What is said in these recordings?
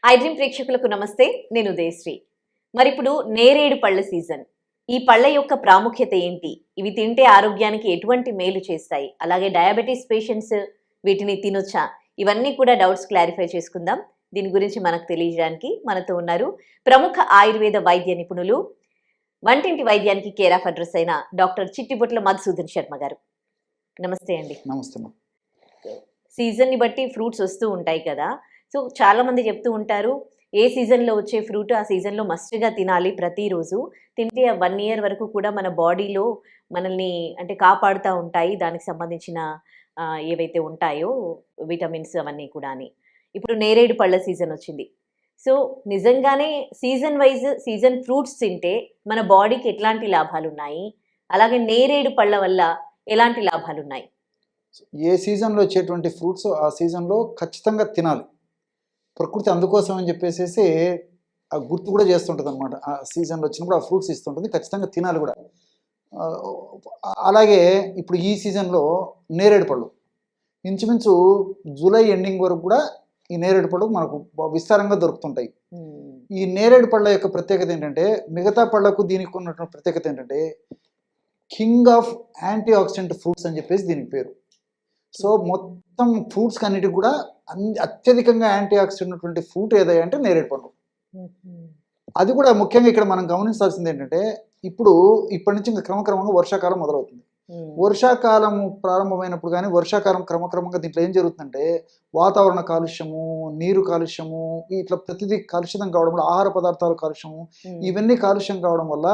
I dream ప్రేక్షకులకు నమస్తే. నేను ఉదయశ్రీ. మరిప్పుడు నేరేడు పళ్ళ సీజన్. ఈ పళ్ళ యొక్క ప్రాముఖ్యత ఏంటి? ఇవి తింటే ఆరోగ్యానికి ఎటువంటి మేలు చేస్తాయి? అలాగే డయాబెటీస్ పేషెంట్స్ వీటిని తినొచ్చా? ఇవన్నీ కూడా డౌట్స్ క్లారిఫై చేసుకుందాం. దీని గురించి మనకు తెలియజేయడానికి మనతో ఉన్నారు ప్రముఖ ఆయుర్వేద వైద్య నిపుణులు, వంటింటి వైద్యానికి కేర్ ఆఫ్ అడ్రస్ అయిన డాక్టర్ చిట్టిబొట్ల మధుసూదన్ శర్మ గారు. నమస్తే అండి. నమస్తే. సీజన్ని బట్టి ఫ్రూట్స్ వస్తూ ఉంటాయి కదా. సో చాలా మంది చెప్తూ ఉంటారు, ఏ సీజన్లో వచ్చే ఫ్రూట్ ఆ సీజన్లో మస్ట్గా తినాలి ప్రతిరోజు. తింటే ఆ 1 year వరకు కూడా మన బాడీలో మనల్ని అంటే కాపాడుతూ ఉంటాయి, దానికి సంబంధించిన ఏవైతే ఉంటాయో విటమిన్స్ అవన్నీ కూడా అని. ఇప్పుడు నేరేడు పళ్ళ సీజన్ వచ్చింది. సో నిజంగానే సీజన్ వైజ్ సీజన్ ఫ్రూట్స్ తింటే మన బాడీకి ఎట్లాంటి లాభాలు ఉన్నాయి, అలాగే నేరేడు పళ్ళ వల్ల ఎలాంటి లాభాలు ఉన్నాయి? ఏ సీజన్లో వచ్చేటువంటి ఫ్రూట్స్ ఆ సీజన్లో ఖచ్చితంగా తినాలి. ప్రకృతి అందుకోసం అని చెప్పేసి ఆ గుర్తు కూడా చేస్తుంటుంది అనమాట. ఆ సీజన్లో వచ్చినప్పుడు ఆ ఫ్రూట్స్ ఇస్తుంటుంది, ఖచ్చితంగా తినాలి కూడా. అలాగే ఇప్పుడు ఈ సీజన్లో నేరేడు పళ్ళు ఇంచుమించు జూలై ఎండింగ్ వరకు కూడా ఈ నేరేడు పళ్ళు మనకు విస్తారంగా దొరుకుతుంటాయి. ఈ నేరేడు పళ్ళ యొక్క ప్రత్యేకత ఏంటంటే, మిగతా పళ్ళకు దీనికి ఉన్నటువంటి ప్రత్యేకత ఏంటంటే king of anti oxidant fruits అని చెప్పేసి దీనికి పేరు. సో మొత్తం ఫ్రూట్స్కి అన్నిటికి కూడా అత్యధికంగా యాంటీ ఆక్సిడెంట్ ఉన్నటువంటి ఫ్రూట్ ఏదైనా అంటే నేరేడు పండు. అది కూడా ముఖ్యంగా ఇక్కడ మనం గమనించాల్సింది ఏంటంటే, ఇప్పటి నుంచి ఇంకా క్రమక్రమంగా వర్షాకాలం మొదలవుతుంది. వర్షాకాలం ప్రారంభమైనప్పుడు కానీ వర్షాకాలం క్రమక్రమంగా దీంట్లో ఏం జరుగుతుందంటే, వాతావరణ కాలుష్యము, నీరు కాలుష్యము, ఇట్లా ప్రతిదీ కాలుష్యం కావడం వల్ల, ఆహార పదార్థాలు కాలుష్యము, ఇవన్నీ కాలుష్యం కావడం వల్ల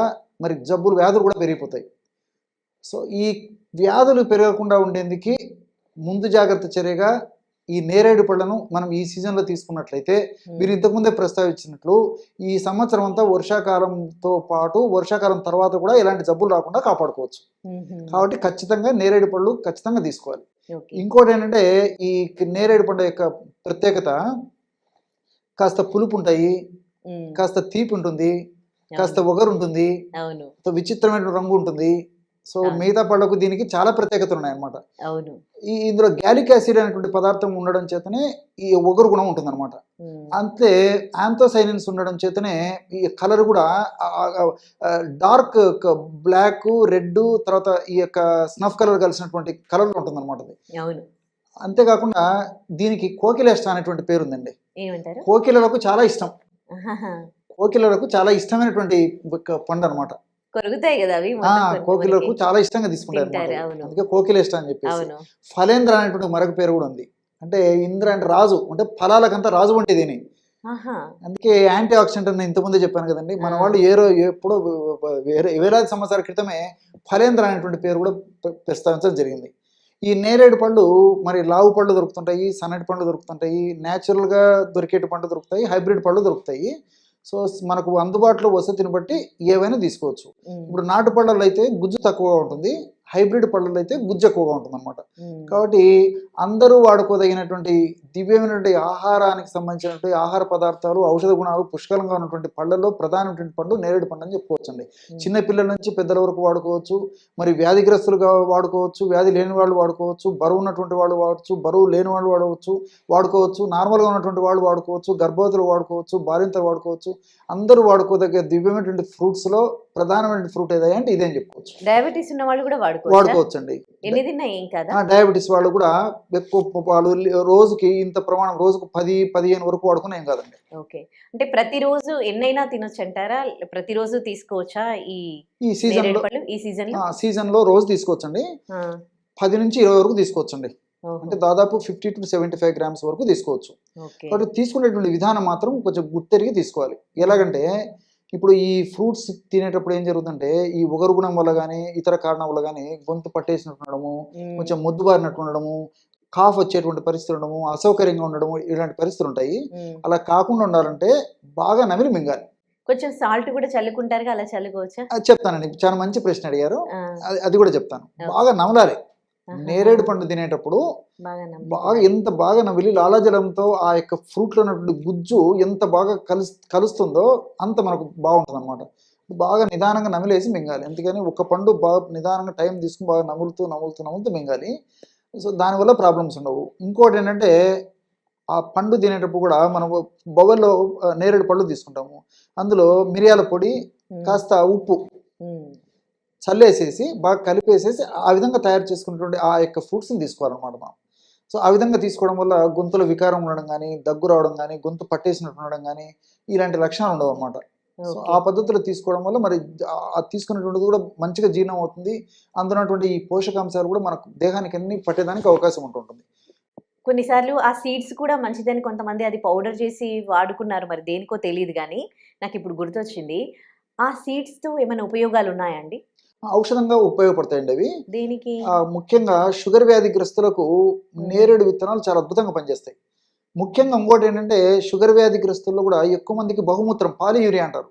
మరి వ్యాధులు కూడా పెరిగిపోతాయి. సో ఈ వ్యాధులు పెరగకుండా ఉండేందుకు ముందు జాగ్రత్త చర్యగా ఈ నేరేడు పళ్ళను మనం ఈ సీజన్లో తీసుకున్నట్లయితే, మీరు ఇంతకుముందే ప్రస్తావించినట్లు ఈ సంవత్సరం అంతా వర్షాకాలంతో పాటు వర్షాకాలం తర్వాత కూడా ఎలాంటి జబ్బులు రాకుండా కాపాడుకోవచ్చు. కాబట్టి ఖచ్చితంగా నేరేడు పళ్ళు ఖచ్చితంగా తీసుకోవాలి. ఇంకోటి ఏంటంటే, ఈ నేరేడు పండు యొక్క ప్రత్యేకత కాస్త పులుపు ఉంటాయి, కాస్త తీపి ఉంటుంది, కాస్త ఒగరు ఉంటుంది, విచిత్రమైన రంగు ఉంటుంది. సో మిగతా పళ్ళకు దీనికి చాలా ప్రత్యేకతలు ఉన్నాయన్నమాట. ఇందులో గ్యాలిక్ యాసిడ్ అనేటువంటి పదార్థం ఉండడం చేతనే ఈ ఒగరు గుణం ఉంటుంది అనమాట. అంతే యాంథోసైనిన్స్ ఉండడం చేతనే ఈ కలర్ కూడా డార్క్ బ్లాక్, రెడ్, తర్వాత ఈ యొక్క స్నఫ్ కలర్ కలిసినటువంటి కలర్ ఉంటుంది అనమాట. అంతేకాకుండా దీనికి కోకిలేష్ట అనేటువంటి పేరు ఉందండి. కోకిలలకు చాలా ఇష్టం, కోకిలలకు చాలా ఇష్టమైనటువంటి పండు అనమాట. కోకిలకు చాలా ఇష్టంగా తీసుకుంటారు, అందుకే కోకిలేష్ట అని చెప్పేసి. ఫలేంద్ర అనేటువంటి మరొక పేరు కూడా ఉంది. అంటే ఇంద్ర అంటే రాజు, అంటే ఫలాలకంతా రాజు వంటి దీని. అందుకే యాంటీ ఆక్సిడెంట్ అని ఇంతకుముందే చెప్పాను కదండి. మన వాళ్ళు ఎప్పుడో వేలాది సంవత్సరాల క్రితమే ఫలేంద్ర అనేటువంటి పేరు కూడా ప్రస్తావించడం జరిగింది. ఈ నేరేడు పళ్ళు మరి లావు పళ్ళు దొరుకుతుంటాయి, సన్నటి పళ్ళు దొరుకుతుంటాయి, న్యాచురల్గా దొరికేటి పండ్లు దొరుకుతాయి, హైబ్రిడ్ పళ్ళు దొరుకుతాయి. సో మనకు అందుబాటులో వసతిని బట్టి ఏవైనా తీసుకోవచ్చు. ఇప్పుడు నాటు పళ్ళల్లో అయితే గుజ్జు తక్కువగా ఉంటుంది, హైబ్రిడ్ పళ్ళల్లో అయితే గుజ్జు ఎక్కువగా ఉంటుంది అనమాట. కాబట్టి అందరూ వాడుకోదగినటువంటి దివ్యమైనటువంటి ఆహారానికి సంబంధించినటువంటి ఆహార పదార్థాలు, ఔషధ గుణాలు పుష్కలంగా ఉన్నటువంటి పళ్ళల్లో ప్రధానమైనటువంటి పండు నేరేడు పండు అని చెప్పుకోవచ్చండి. చిన్నపిల్లల నుంచి పెద్దల వరకు వాడుకోవచ్చు, మరి వ్యాధిగ్రస్తులుగా వాడుకోవచ్చు, వ్యాధి లేని వాళ్ళు వాడుకోవచ్చు, బరువు ఉన్నటువంటి వాళ్ళు వాడవచ్చు, బరువు లేని వాళ్ళు వాడుకోవచ్చు, నార్మల్గా ఉన్నటువంటి వాళ్ళు వాడుకోవచ్చు, గర్భవతులు వాడుకోవచ్చు, బాలింతలు వాడుకోవచ్చు. అందరూ వాడుకోదగ్గ దివ్యమైనటువంటి ఫ్రూట్స్లో ప్రధానమైన ఫ్రూట్ ఏదైనా అంటే ఇదే అని చెప్పుకోవచ్చు. డయాబెటీస్ ఉన్న వాళ్ళు కూడా వాడుకోవచ్చండి. డయాబెటీస్ వాళ్ళు కూడా ఎక్కువ వాళ్ళు రోజుకి ఇంత ప్రమాణం, రోజుకు 10-15 వరకు వాడుకుని ఏం కాదండి. ఓకే, అంటే ప్రతిరోజు ఎన్నైనా తినొచ్చు అంటారా? ప్రతిరోజు తీసుకోవచ్చా ఈ సీజన్ లో రోజు తీసుకోవచ్చండి. 10 నుంచి 20 వరకు తీసుకోవచ్చండి. అంటే దాదాపు 50 to 75 grams వరకు తీసుకోవచ్చు. కాబట్టి తీసుకునేటువంటి విధానం మాత్రం కొంచెం గుర్తెరిగి తీసుకోవాలి. ఎలాగంటే, ఇప్పుడు ఈ ఫ్రూట్స్ తినేటప్పుడు ఏం జరుగుతుందంటే, ఈ ఒగరు గుణం వల్ల కానీ ఇతర కారణం వల్ల కానీ గొంతు పట్టేసినట్టు ఉండడము, కొంచెం మొద్దుబారినట్టు ఉండడము, కాఫ్ వచ్చేటువంటి పరిస్థితులు ఉండడము, అసౌకర్యంగా ఉండడము, ఇలాంటి పరిస్థితులు ఉంటాయి. అలా కాకుండా ఉండాలంటే బాగా నమిలి మింగాలి. కొంచెం సాల్ట్ కూడా చల్లుకుంటారు, అలా చల్లుకోవచ్చా? చెప్తానండి, చాలా మంచి ప్రశ్న అడిగారు. అది కూడా చెప్తాను. బాగా నమలాలి. నేరేడు పండు తినేటప్పుడు ఎంత బాగా నమిలి లాలాజలంతో ఆ యొక్క ఫ్రూట్లో ఉన్నటువంటి గుజ్జు ఎంత బాగా కలుస్తుందో అంత మనకు బాగుంటుంది అనమాట. బాగా నిదానంగా నమిలేసి మింగాలి. అందుకని ఒక పండు బాగా నిదానంగా టైం తీసుకుని బాగా నములుతూ మింగాలి. సో దానివల్ల ప్రాబ్లమ్స్ ఉండవు. ఇంకోటి ఏంటంటే, ఆ పండు తినేటప్పుడు కూడా మనం బౌల్లో నేరేడు పళ్ళు తీసుకుంటాము. అందులో మిరియాల పొడి, కాస్త ఉప్పు చల్లేసేసి బాగా కలిపేసేసి ఆ విధంగా తయారు చేసుకున్నటువంటి ఆ యొక్క ఫ్రూట్స్ని తీసుకోవాలన్నమాట మనం. సో ఆ విధంగా తీసుకోవడం వల్ల గొంతులో వికారం ఉండడం కానీ, దగ్గు రావడం కానీ, గొంతు పట్టేసినట్టు ఉండడం కానీ ఇలాంటి లక్షణాలు ఉండవు అన్నమాట. So okay. ఆ పద్ధతిలో తీసుకోవడం వల్ల మరి తీసుకున్నటువంటిది కూడా మంచిగా జీర్ణం అవుతుంది. అందులో ఉన్నటువంటి ఈ పోషకాంశాలు కూడా మనకు దేహానికి అన్ని పట్టేదానికి అవకాశం ఉంటుంటుంది. కొన్నిసార్లు ఆ సీడ్స్ కూడా మంచిదని కొంతమంది అది పౌడర్ చేసి వాడుకున్నారు. మరి దేనికో తెలీదు గానీ, నాకిప్పుడు గుర్తొచ్చింది. ఆ సీడ్స్‌తో ఏమైనా ఉపయోగాలున్నాయా అండి? ఔషధంగా ఉపయోగపడతాయండి అవి. దేనికి? ముఖ్యంగా షుగర్ వ్యాధిగ్రస్తులకు హ్మ్. నేరేడు విత్తనాలు చాలా అద్భుతంగా పనిచేస్తాయి. ముఖ్యంగా ఇంకోటేంటంటే షుగర్ వ్యాధిగ్రస్తుల్లో కూడా ఎక్కువ మందికి బహుమూత్రం పాలియూరియా అంటారు.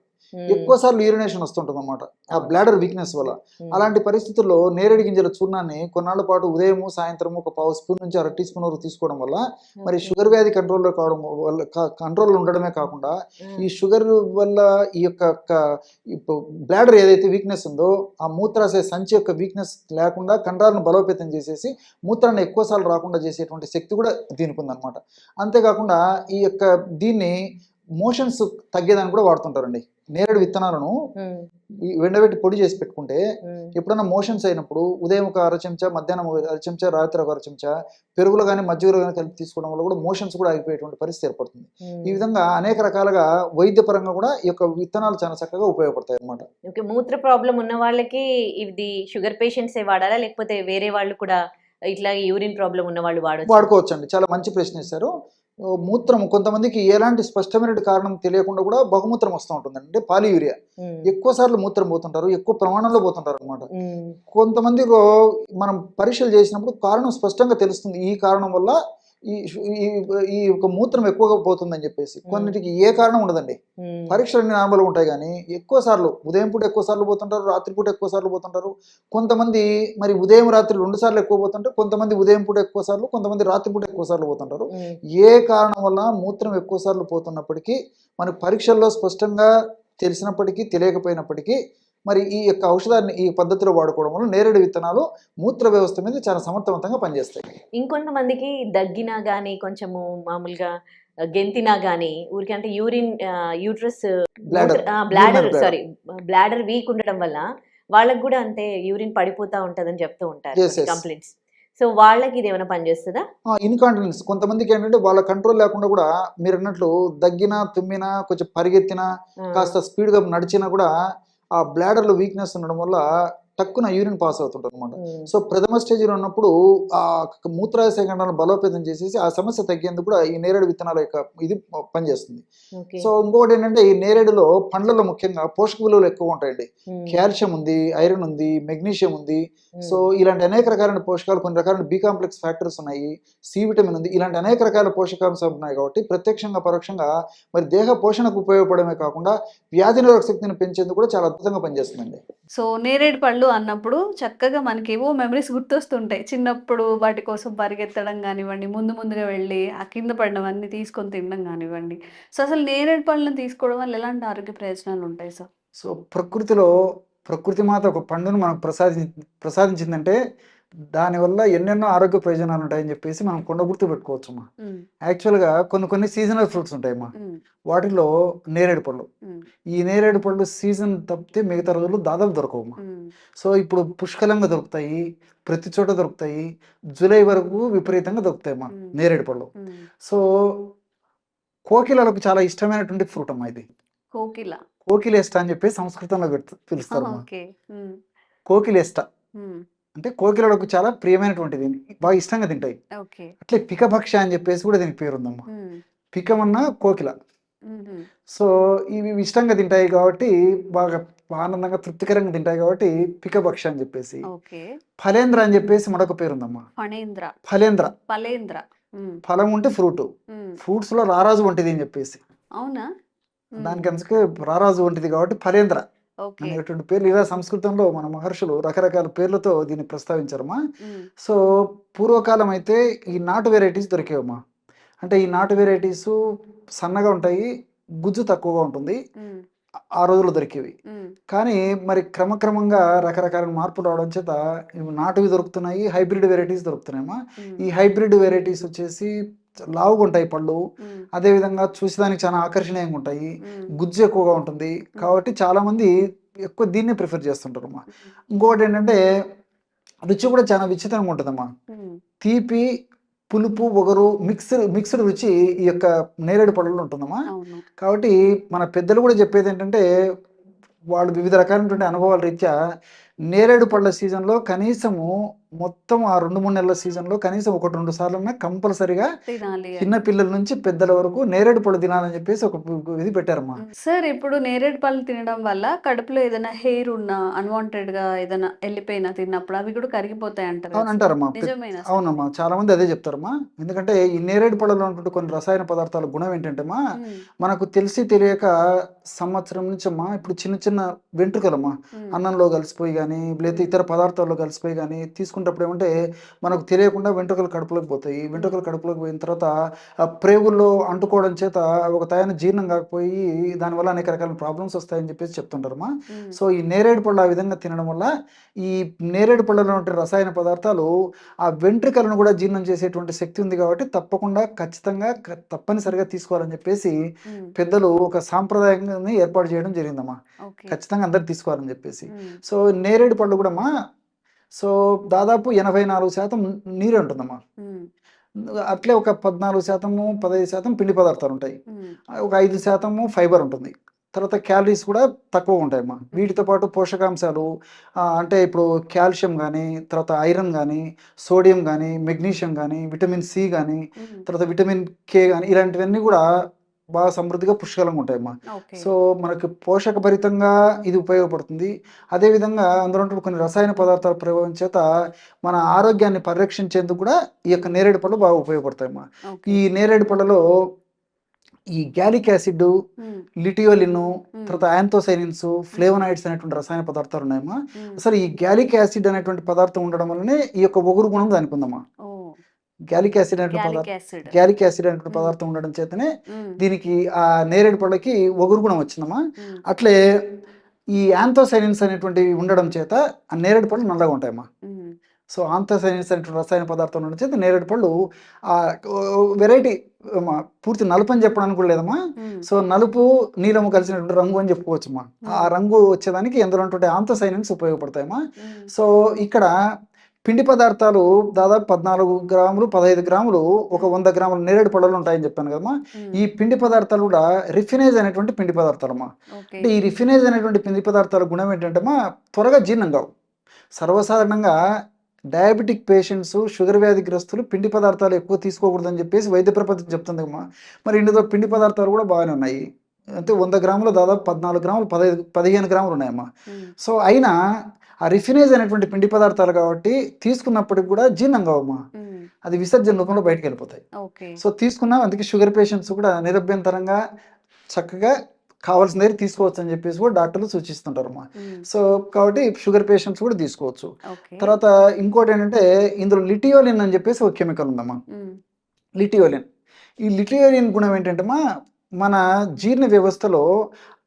ఎక్కువ సార్లు యూరినేషన్ వస్తుంటుందన్నమాట. ఆ అవును. బ్లాడర్ వీక్‌నెస్ వల్ల. హ్మ్. అలాంటి పరిస్థితుల్లో నేరేడు గింజల చూర్ణాన్ని కొన్నాళ్ల పాటు ఉదయము, సాయంత్రము ఒక పావు స్పూన్ నుంచి అర టీ స్పూన్ వరకు తీసుకోవడం వల్ల మరి ఓకే. షుగర్ వ్యాధి కంట్రోల్‌లో కావడం వల్ల కంట్రోల్‌లో ఉండడమే కాకుండా ఈ షుగర్ వల్ల ఈ యొక్క బ్లాడర్ ఏదైతే వీక్‌నెస్ ఉందో ఆ మూత్రాశయ సంచి యొక్క వీక్‌నెస్ లేకుండా కండరాలను బలోపేతం చేసేసి మూత్రాన్ని ఎక్కువ సార్లు రాకుండా చేసేటువంటి శక్తి కూడా దీనికి ఉందన్నమాట. అంతేకాకుండా ఈ యొక్క దీన్ని మోషన్స్ తగ్గేదానికి కూడా వాడుతుంటారండి. నేరేడు విత్తనాలను హ్మ్. ఎండబెట్టి పొడి చేసి పెట్టుకుంటే హ్మ్. ఎప్పుడైనా మోషన్స్ అయినప్పుడు ఉదయం ఒక అర చెంచా, మధ్యాహ్నం ఒక అర చెంచా, రాత్రి ఒక అర చెంచా పెరుగులో కానీ మజ్జిగలో కానీ కలిపి తీసుకోవడం వల్ల కూడా మోషన్స్ కూడా ఆగిపోయేటువంటి పరిస్థితి ఏర్పడుతుంది. ఈ హ్మ్. విధంగా అనేక రకాలుగా వైద్యపరంగా కూడా ఈ యొక్క విత్తనాలు చాలా చక్కగా ఉపయోగపడతాయి అన్నమాట. ఓకే. మూత్ర ప్రాబ్లమ్ ఉన్న వాళ్ళకి ఇది షుగర్ పేషెంట్సే వాడాలా? లేకపోతే వేరే వాళ్ళు కూడా ఇట్లా యూరిన్ ప్రాబ్లమ్ ఉన్నవాళ్ళు వాడొచ్చా? వాడుకోవచ్చండి. చాలా మంచి ప్రశ్న వేశారు. మూత్రం కొంతమందికి ఎలాంటి స్పష్టమైన కారణం తెలియకుండా కూడా బహుమూత్రం వస్తూ ఉంటుందండి. అంటే పాలియూరియా. హ్మ్. ఎక్కువ సార్లు మూత్రం పోతుంటారు. ఎక్కువ ప్రమాణంలో పోతుంటారనమాట. హ్మ్. కొంతమందిలో మనం పరీక్షలు చేసినప్పుడు కారణం స్పష్టంగా తెలుస్తుంది. ఈ కారణం వల్ల ఈ షు ఈ ఈ యొక్క మూత్రం ఎక్కువగా పోతుందని చెప్పేసి. కొన్నిటికి ఏ కారణం ఉండదండి. హ్మ్. పరీక్షలన్నీ నార్మల్‌గా ఉంటాయి గానీ, ఎక్కువ సార్లు ఉదయం పూట ఎక్కువ సార్లు పోతుంటారు. రాత్రి పూట ఎక్కువ సార్లు పోతుంటారు. కొంతమంది మరి ఉదయం, రాత్రి 2 సార్లు ఎక్కువ పోతుంటారు. కొంతమంది ఉదయం పూట ఎక్కువ సార్లు, కొంతమంది రాత్రి పూట ఎక్కువ సార్లు పోతుంటారు. హ్మ్. ఏ కారణం వల్ల మూత్రం ఎక్కువ సార్లు పోతున్నప్పటికీ, మనకు పరీక్షల్లో స్పష్టంగా తెలిసినప్పటికీ, తెలియకపోయినప్పటికీ మరి ఈ యొక్క ఔషధాన్ని ఈ పద్ధతిలో వాడుకోవడం వల్ల నేరేడు విత్తనాలు మూత్ర వ్యవస్థ మీద చాలా సమర్థవంతంగా పనిచేస్తాయి. ఇంకొంతమందికి దగ్గినా గానీ, కొంచెము మామూలుగా గెంతినా గానీ, ఊరికే అంటే uterus bladder, bladder urinary bladder. Sorry bladder week ఉండడం వల్ల వాళ్ళకి గూడా అంతే యూరిన్ పడిపోతా ఉంటదని చెప్తూ ఉంటారు యెస్. కొన్ని యెస్. కంప్లెయింట్స్. సో, వాళ్ళకి ఇదేమైనా పనిచేస్తదా? ఇన్‌కాంటినెన్స్ కొంతమందికి ఏంటంటే వాళ్ళ కంట్రోల్ లేకుండా కూడా మీరన్నట్లు దగ్గినా, తుమ్మినా, కొంచెం పరిగెత్తినా, ఆ! కాస్త స్పీడ్‌గా నడిచినా కూడా ఆ బ్లాడర్‌లో వీక్‌నెస్ ఉండడం వల్ల టక్కున యూరిన్ పాస్ అవుతుంటదనమాట. హ్మ్. సో, ప్రథమ స్టేజ్‌లో ఉన్నప్పుడు మూత్రాశయ ఖండాలను బలోపేతం చేసేసి ఆ సమస్య తగ్గేందుకు కూడా ఈ నేరేడు విత్తనాల యొక్క ఇది పనిచేస్తుంది. ఓకే. సో, ఇంకొకటేంటంటే ఈ నేరేడులో పండ్లలో ముఖ్యంగా పోషక విలువలు ఎక్కువ ఉంటాయండి. హ్మ్. కాల్షియం ఉంది, ఐరన్ ఉంది, మెగ్నీషియం ఉంది. సో, హ్మ్. ఇలాంటి అనేక రకాలైన పోషకాలు, కొన్ని రకాలైన బి కాంప్లెక్స్ ఫ్యాక్టర్స్ ఉన్నాయి. సి విటమిన్ ఉంది. ఇలాంటి అనేక రకాల పోషకాంశాలు ఉన్నాయి కాబట్టి ప్రత్యక్షంగా, పరోక్షంగా మరి దేహ పోషణకు ఉపయోగపడమే కాకుండా వ్యాధి నిరోధక శక్తిని పెంచేందుకు కూడా చాలా అద్భుతంగా పనిచేస్తుందండి. సో, నేరేడు పళ్ళు అన్నప్పుడు చక్కగా మనకేవో మెమరీస్ గుర్తొస్తుంటాయి. చిన్నప్పుడు వాటి కోసం పరిగెత్తడం గానివ్వండి, ముందుగా వెళ్ళి ఆ కింద పడినవన్నీ తీసుకొని తినడం గానివ్వండి. సో, అసలు నేరేడు పళ్ళని తీసుకోవడం వల్ల ఎలాంటి ఆరోగ్య ప్రయోజనాలుంటాయి సార్? సో, ప్రకృతి మాత ఒక పండును మనకు ప్రసాదించిందంటే దానివల్ల ఎన్నెన్నో ఆరోగ్య ప్రయోజనాలు ఉంటాయని చెప్పేసి మనం కొండ గుర్తు పెట్టుకోవచ్చమ్మా. హ్మ్. యాక్చువల్‌గా కొన్ని సీజనల్ ఫ్రూట్స్ ఉంటాయమ్మా. హ్మ్. వాటిలో నేరేడు పళ్ళు. హ్మ్. ఈ నేరేడు పళ్ళు సీజన్ తప్పితే మిగతా రోజుల్లో దాదాపు దొరకవమ్మా. హ్మ్. సో, ఇప్పుడు పుష్కలంగా దొరుకుతాయి. ప్రతి చోట దొరుకుతాయి. జూలై వరకు విపరీతంగా దొరుకుతాయమ్మా హ్మ్. నేరేడు పళ్ళు. హ్మ్. సో, కోకిలలకు చాలా ఇష్టమైనటువంటి ఫ్రూట్ అమ్మా ఇది. కోకిల. కోకిలేష్ట అని చెప్పి సంస్కృతంలో పిలుస్తారమ్మా. ఓకే. హ్మ్. కోకిలేష్ట హ్మ్. అంటే కోకిలలకు చాలా ప్రియమైనటువంటిది. బాగా ఇష్టంగా తింటాయి. ఓకే. అట్లే పికభక్ష అని చెప్పేసి కూడా దీనికి పేరుందమ్మా. హ్మ్. పికమన్నా కోకిల. హుహు. సో, ఇవి ఇష్టంగా తింటాయి కాబట్టి బాగా ఆనందంగా, తృప్తికరంగా తింటాయి కాబట్టి పికభక్ష అని చెప్పేసి. ఓకే. ఫలేంద్ర అని చెప్పేసి మరొక పేరుందమ్మా. ఫణేంద్ర. ఫలేంద్ర. ఫలేంద్ర. హ్మ్. ఫలం ఉంటే ఫ్రూటు. హ్మ్. ఫ్రూట్స్‌లో రారాజు వంటిది అని చెప్పేసి. అవునా? హ్మ్. దానికి అందుకే రారాజు వంటిది కాబట్టి ఫలేంద్ర ఓకే. అనేటువంటి పేర్లు ఇలా సంస్కృతంలో మన మహర్షులు రకరకాల పేర్లతో దీన్ని ప్రస్తావించారమ్మా. హ్మ్. సో, పూర్వకాలం అయితే ఈ నాటు వెరైటీస్ దొరికేవమ్మా. అంటే ఈ నాటు వెరైటీసు సన్నగా ఉంటాయి. గుజ్జు తక్కువగా ఉంటుంది. హ్మ్. ఆ రోజుల్లో దొరికేవి. హ్మ్. కానీ మరి క్రమక్రమంగా రకరకాల మార్పులు రావడం చేత ఇవి నాటువి దొరుకుతున్నాయి. హైబ్రిడ్ వెరైటీస్ దొరుకుతున్నాయమ్మా. హ్మ్. ఈ హైబ్రిడ్ వెరైటీస్ వచ్చేసి లావుగా ఉంటాయి పళ్ళు. ఉమ్, అదేవిధంగా చూసేదానికి చాలా ఆకర్షణీయంగా ఉంటాయి. ఉమ్, గుజ్జు ఎక్కువగా ఉంటుంది. కాబట్టి చాలామంది ఎక్కువ దీన్నే ప్రిఫర్ చేస్తుంటారమ్మా. ఇంకొకటి ఏంటంటే రుచి కూడా చాలా విచిత్రంగా ఉంటుందమ్మా. ఉమ్, తీపి, పులుపు, ఒగరు మిక్స్డ్ రుచి ఈ యొక్క నేరేడు పళ్ళలో ఉంటుందమ్మా. అవును. కాబట్టి మన పెద్దలు కూడా చెప్పేది ఏంటంటే వాళ్ళు వివిధ రకాలైనటువంటి అనుభవాల రీత్యా నేరేడు పళ్ళ సీజన్లో కనీసము మొత్తం ఆ 2-3 నెలల సీజన్లో కనీసం 1-2 సార్లన్నా కంపల్సరిగా తినాలి అని. చిన్న పిల్లల నుంచి పెద్దల వరకు నేరేడు పళ్ళు తినాలని చెప్పేసి ఒక ఇది పెట్టారమ్మా. సార్ ఇప్పుడు నేరేడు పళ్ళు తినడం వల్ల కడుపులో ఏదైనా హెయిర్ ఉన్నా అన్వాంటెడ్ గా ఏదైనా వెళ్ళిపోయినా తిన్నప్పుడు అవి కూడా కరిగిపోతాయి అంటారు అవును కదా సార్? అంటారమ్మా. నిజమేనా సార్ అవునమ్మా, ఇది? చాలా మంది అదే చెప్తారమ్మా. ఎందుకంటే ఈ నేరేడు పళ్ళలో ఉన్నటువంటి కొన్ని రసాయన పదార్థాల గుణం ఏంటంటేమ్మా, ఉమ్, మనకు తెలిసి తెలియక సంవత్సరం నుంచి అమ్మా ఇప్పుడు చిన్న చిన్న వెంట్రుకలమ్మా ఉమ్, అన్నంలో కలిసిపోయి కానీ లేకపోతే ఇతర పదార్థాల్లో కలిసిపోయి కానీ తీసుకున్నప్పుడు ఏమంటే మనకు తెలియకుండా వెంట్రుకలు కడుపులోకి పోతాయి. వెంట్రుకలు కడుపులోకి పోయిన తర్వాత ఆ ప్రేగుల్లో అంటుకోవడం చేత ఒక తయారు జీర్ణం కాకపోయి దానివల్ల అనేక రకాల ప్రాబ్లమ్స్ వస్తాయని చెప్పేసి చెప్తుంటారమ్మా. ఉమ్, సో ఈ నేరేడు పళ్ళు ఆ విధంగా తినడం వల్ల ఈ నేరేడు పళ్ళలో ఉండే రసాయన పదార్థాలు ఆ వెంట్రుకలను కూడా జీర్ణం చేసేటువంటి శక్తి ఉంది. కాబట్టి తప్పకుండా ఖచ్చితంగా తప్పనిసరిగా తీసుకోవాలని చెప్పేసి ఉమ్, పెద్దలు ఒక సాంప్రదాయాన్ని ఏర్పాటు చేయడం జరిగిందమ్మా. ఓకే. ఖచ్చితంగా అందరు తీసుకోవాలని చెప్పేసి. ఉమ్, సో నేరేడు పళ్ళు కూడా అమ్మా సో దాదాపు 84% నీరే ఉంటుందమ్మా. ఉమ్, అట్లే ఒక 14%, 15% పిండి పదార్థాలు ఉంటాయి. ఉమ్, ఒక 5% ఫైబర్ ఉంటుంది. తర్వాత క్యాలరీస్ కూడా తక్కువ ఉంటాయమ్మా. వీటితో పాటు పోషకాంశాలు అంటే ఇప్పుడు కాల్షియం కానీ, తర్వాత ఐరన్ కానీ, సోడియం కానీ, మెగ్నీషియం కానీ, విటమిన్ సి కానీ, ఉమ్, తర్వాత విటమిన్ కే కానీ ఇలాంటివన్నీ కూడా బాగా సమృద్ధిగా పుష్కలంగా ఉంటాయమ్మా. ఓకే. సో మనకు పోషకభరితంగా ఇది ఉపయోగపడుతుంది. అదేవిధంగా అందులో ఉన్నటువంటి కొన్ని రసాయన పదార్థాల ప్రభావం చేత మన ఆరోగ్యాన్ని పరిరక్షించేందుకు కూడా ఈ యొక్క నేరేడు పళ్ళు బాగా ఉపయోగపడతాయమ్మా. ఓకే. ఈ నేరేడు పళ్ళలో ఈ గ్యాలిక్ యాసిడ్, ఉమ్, లిటియోలిన్, ఉమ్, తర్వాత యాంథోసైనిన్స్, ఫ్లేవనాయిడ్స్ అనేటువంటి రసాయన పదార్థాలు ఉన్నాయమ్మా. ఉమ్, అసలు ఈ గ్యాలిక్ యాసిడ్ అనేటువంటి పదార్థం ఉండడం వల్లనే ఈ యొక్క ఒగురు గుణం దానికి ఉందమ్మా. ఓ, గ్యాలిక్ యాసిడ్ అనేటువంటి గ్యాలిక్ పదార్థం యాసిడ్. గ్యాలిక్ యాసిడ్ అనేటువంటి ఉమ్, పదార్థం ఉండడం చేతనే ఉమ్, దీనికి ఆ నేరేడు పళ్ళకి ఒగురు గుణం వచ్చిందమ్మా. ఉమ్, అట్లే ఈ యాంథోసైనిన్స్ అనేటువంటివి ఉండడం చేత ఆ నేరేడు పళ్ళు నల్లగా ఉంటాయమ్మా. ఉమ్, సో ఆంథోసైనిన్స్ అనేటువంటి రసాయన పదార్థం ఉండడం చేత నేరేడు పళ్ళు ఆ వెరైటీ పూర్తి నలుపు అని చెప్పడానికి కూడా లేదమ్మా. ఉమ్, సో నలుపు నీలము కలిసినటువంటి రంగు అని చెప్పుకోవచ్చమ్మా. ఆ రంగు వచ్చేదానికి ఎందులో ఉన్నటువంటి ఆంథోసైనిన్స్ ఉపయోగపడతాయమ్మా. ఉమ్, సో ఇక్కడ పిండి పదార్థాలు దాదాపు 14 గ్రాములు 15 గ్రాములు ఒక 100 గ్రాముల నేరేడు పళ్ళలు ఉంటాయని చెప్పాను కదమ్మా. ఉమ్, ఈ పిండి పదార్థాలు కూడా రిఫినేజ్ అనేటువంటి పిండి పదార్థాలమ్మా. ఓకే. అంటే ఈ రిఫినేజ్ అనేటువంటి పిండి పదార్థాల గుణం ఏంటంటే త్వరగా జీర్ణం కావు. సర్వసాధారణంగా డయాబెటిక్ పేషెంట్స్, షుగర్ వ్యాధిగ్రస్తులు పిండి పదార్థాలు ఎక్కువ తీసుకోకూడదని చెప్పేసి వైద్య ప్రపంచం చెప్తుంది అమ్మా. మరి ఇందులో పిండి పదార్థాలు కూడా బాగానే ఉన్నాయి. అంటే 100 గ్రాములు దాదాపు 14 గ్రాములు 15 గ్రాములు ఉన్నాయమ్మా. ఉమ్, సో అయినా ఆ రిఫినేజ్ అనేటువంటి పిండి పదార్థాలు కాబట్టి తీసుకున్నప్పటికి కూడా జీర్ణం కావమ్మా. ఉమ్, అది విసర్జన రూపంలో బయటకు వెళ్ళిపోతాయి. ఓకే. సో తీసుకున్నాం. అందుకే షుగర్ పేషెంట్స్ కూడా నిరభ్యంతరంగా చక్కగా కావాల్సిన దగ్గర తీసుకోవచ్చు అని చెప్పేసి కూడా డాక్టర్లు సూచిస్తుంటారమ్మా. ఉమ్, సో కాబట్టి షుగర్ పేషెంట్స్ కూడా తీసుకోవచ్చు. ఓకే. తర్వాత ఇంకోటి ఏంటంటే ఇందులో లిటియోలిన్ అని చెప్పేసి ఒక కెమికల్ ఉందమ్మా. ఉమ్, లిటియోలిన్. ఈ లిటియోలిన్ గుణం ఏంటంటే మన జీర్ణ వ్యవస్థలో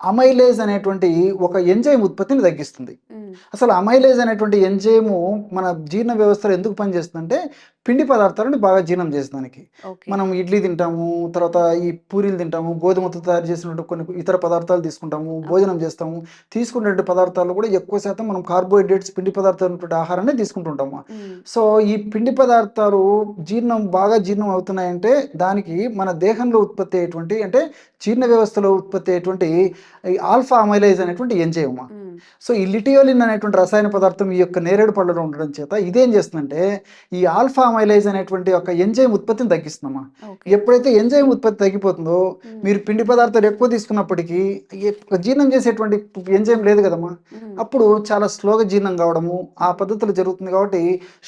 అమైలేజ్ అనేటువంటి ఒక ఎంజైమ్ ఉత్పత్తిని తగ్గిస్తుంది. ఉమ్, అసలు అమైలేజ్ అనేటువంటి ఎంజైము మన జీర్ణ వ్యవస్థలో ఎందుకు పనిచేస్తుందంటే పిండి పదార్థాలను బాగా జీర్ణం చేసేదానికి. ఓకే. మనం ఇడ్లీ తింటాము, తర్వాత ఈ పూరీలు తింటాము, గోధుమతో తయారు చేసినటువంటి కొన్ని ఇతర పదార్థాలు తీసుకుంటాము, భోజనం చేస్తాము. తీసుకునే పదార్థాలు కూడా ఎక్కువ శాతం మనం కార్బోహైడ్రేట్స్, పిండి పదార్థాలు ఆహారాన్ని తీసుకుంటుంటాము. ఉమ్, సో ఈ పిండి పదార్థాలు బాగా జీర్ణం అవుతున్నాయంటే దానికి మన దేహంలో ఉత్పత్తి అయ్యేటువంటి అంటే జీర్ణ వ్యవస్థలో ఉత్పత్తి అయ్యేటువంటి ఈ ఆల్ఫా అమైలేజ్ అనేటువంటి ఎంజైమ్. ఉమ్, సో ఈ లిటియోలిన్ అనేటువంటి రసాయన పదార్థం ఈ యొక్క నేరేడు పళ్ళలో ఉండడం చేత ఇదేం చేస్తుందంటే ఈ ఆల్ఫా అమైలేజ్ అనేటువంటి ఒక ఎంజైమ్ ఉత్పత్తిని తగ్గిస్తుందమ్మా. ఓకే. ఎప్పుడైతే ఎంజైమ్ ఉత్పత్తి తగ్గిపోతుందో ఉమ్, మీరు పిండి పదార్థాలు ఎక్కువ తీసుకున్నప్పటికీ జీర్ణం చేసేటువంటి ఎంజైమ్ లేదు కదమ్మా. ఉమ్, అప్పుడు చాలా స్లోగా జీర్ణం కావడము ఆ పద్ధతిలో జరుగుతుంది. కాబట్టి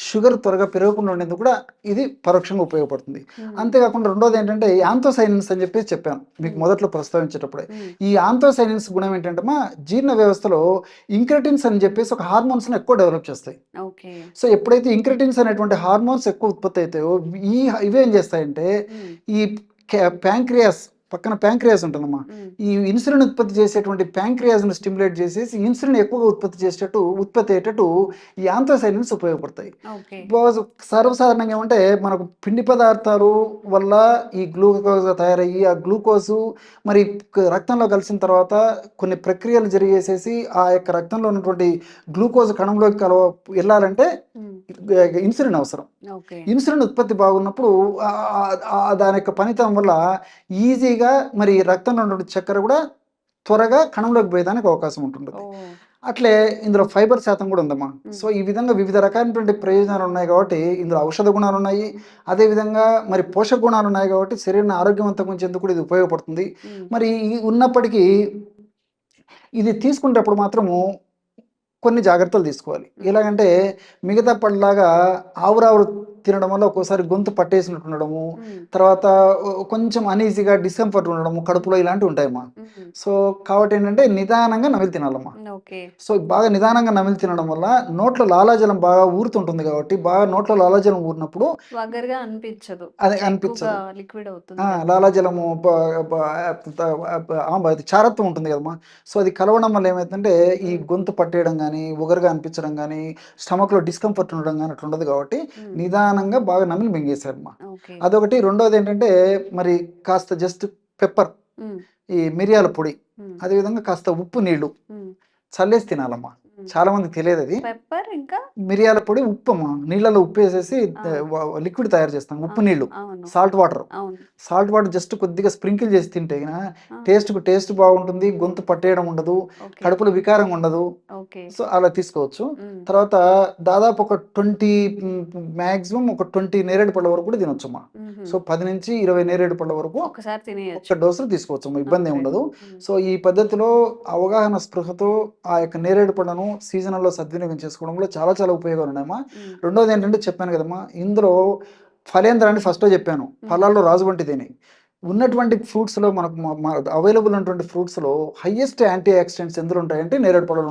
షుగర్ త్వరగా పెరగకుండా ఉండేందుకు కూడా ఇది పరోక్షంగా ఉపయోగపడుతుంది. ఉమ్, అంతేకాకుండా రెండోది ఏంటంటే యాంథోసైనిన్స్ అని చెప్పేసి చెప్పాను మీకు మొదట్లో ప్రస్తావించేటప్పుడే. ఉమ్, ఈ యాంథోసైనిన్స్ గుణం ఏంటంటే జీర్ణ వ్యవస్థలో ఇంక్రెటిన్స్ అని చెప్పేసి ఒక హార్మోన్స్ని ఎక్కువ డెవలప్ చేస్తాయి. ఓకే. సో ఎప్పుడైతే ఇంక్రెటిన్స్ అనేటువంటి హార్మోన్స్ ఎక్కువ ఉత్పత్తి అవుతాయో ఇవేం చేస్తాయంటే ఉమ్, ఈ ప్యాంక్రియాస్ పక్కన ప్యాంక్రియాస్ ఉంటుందమ్మా. ఈ ఇన్సులిన్ ఉత్పత్తి చేసేటువంటి ప్యాంక్రియాస్ను స్టిమ్యులేట్ చేసేసి ఇన్సులిన్ ఎక్కువగా ఉత్పత్తి అయ్యేటట్టు ఈ యాంథోసైనిన్స్ ఉపయోగపడతాయి. ఓకే. బికాజ్ సర్వసాధారణంగా ఏమంటే మనకు పిండి పదార్థాలు వల్ల ఈ గ్లూకోజ్ తయారయ్యి ఆ గ్లూకోజు మరి రక్తంలో కలిసిన తర్వాత కొన్ని ప్రక్రియలు జరిగేసేసి ఆ యొక్క రక్తంలో ఉన్నటువంటి గ్లూకోజ్ కణంలోకి వెళ్ళాలంటే ఇన్సులిన్ అవసరం. ఓకే. ఇన్సులిన్ ఉత్పత్తి బాగున్నప్పుడు దాని యొక్క పనితనం వల్ల ఈజీగా మరి రక్తంలో ఉన్నటువంటి చక్కెర కూడా త్వరగా కణంలోకి పోయేదానికి అవకాశం ఉంటుంది. అట్లే ఇందులో ఫైబర్ శాతం కూడా ఉందమ్మా. సో ఈ విధంగా వివిధ రకాలైనటువంటి ప్రయోజనాలు ఉన్నాయి కాబట్టి ఇందులో ఔషధ గుణాలు ఉన్నాయి, అదేవిధంగా మరి పోషక గుణాలు ఉన్నాయి కాబట్టి శరీరాన్ని ఆరోగ్యవంతంగా ఉంచేందుకు కూడా ఇది ఉపయోగపడుతుంది. మరి ఉన్నప్పటికీ ఇది తీసుకునేటప్పుడు మాత్రము కొన్ని జాగ్రత్తలు తీసుకోవాలి. ఎలాగంటే మిగతా పళ్ళలాగా ఆవురావురు తినడం వల్ల ఒక్కోసారి గొంతు పట్టేసినట్టు ఉండడము, తర్వాత కొంచెం అనీజీగా డిస్కంఫర్ట్ ఉండడము కడుపులో ఇలాంటివి ఉంటాయమ్మా. సో కాబట్టి ఏంటంటే నిదానంగా నమిలి తినాలమ్మా. సో బాగా నిదానంగా నమిలి తినడం వల్ల నోట్లో లాలాజలం బాగా ఊరుతుంటుంది కాబట్టి బాగా నోట్లో లాలాజలం ఊరినప్పుడు అనిపించదు, అది అనిపించదు. లిక్విడ్ అవుతుంది. లాలాజలము అది చారత్వం ఉంటుంది కదమ్మా. సో అది కలవడం వల్ల ఏమైతుందంటే ఈ గొంతు పట్టేయడం కానీ ఉగరుగా అనిపించడం కానీ స్టమక్లో డిస్కంఫర్ట్ ఉండడం కానీ అట్లా ఉండదు కాబట్టి నిదానంగా బాగా నమిలి మింగేశారమ్మా. అదొకటి. రెండోది ఏంటంటే మరి కాస్త జస్ట్ పెప్పర్, ఈ మిరియాల పొడి, అదేవిధంగా కాస్త ఉప్పు నీళ్లు చల్లేసి తినాలమ్మా. చాలా మందికి తెలియదు అది. పెప్పర్ ఇంకా మిరియాల పొడి, ఉప్పు అమ్మా. నీళ్ళలో ఉప్పు వేసేసి లిక్విడ్ తయారు చేస్తాం, ఉప్పు నీళ్లు, సాల్ట్ వాటర్ జస్ట్ కొద్దిగా స్ప్రింకిల్ చేసి తింటే టేస్ట్ బాగుంటుంది, గొంతు పట్టేయడం ఉండదు, కడుపులో వికారంగా ఉండదు. సో అలా తీసుకోవచ్చు. తర్వాత దాదాపు ఒక 20 నేరేడు పళ్ళ వరకు కూడా తినొచ్చమ్మా. సో 10 నుంచి 20 నేరేడు పళ్ళ వరకు ఒక డోసులు తీసుకోవచ్చు, ఇబ్బంది ఏమి ఉండదు. సో ఈ పద్ధతిలో అవగాహన స్పృహతో ఆ యొక్క నేరేడు పళ్ళను సీజనల్లో సద్వినియోగం చేసుకోవడంలో చాలా చాలా ఉపయోగాలు ఉన్నాయమ్మా. రెండోది ఏంటంటే చెప్పాను కదమ్మా, ఇందులో ఫలేంద్రాన్ని ఫస్ట్లో చెప్పాను, ఫలాల్లో రాజు వంటిదేని ఉన్నటువంటి ఫ్రూట్స్లో మనకు అవైలబుల్ ఉన్నటువంటి ఫ్రూట్స్లో హైయెస్ట్ యాంటీ ఆక్సిడెంట్స్ ఎందులో ఉంటాయంటే నేరేడు పళ్ళలో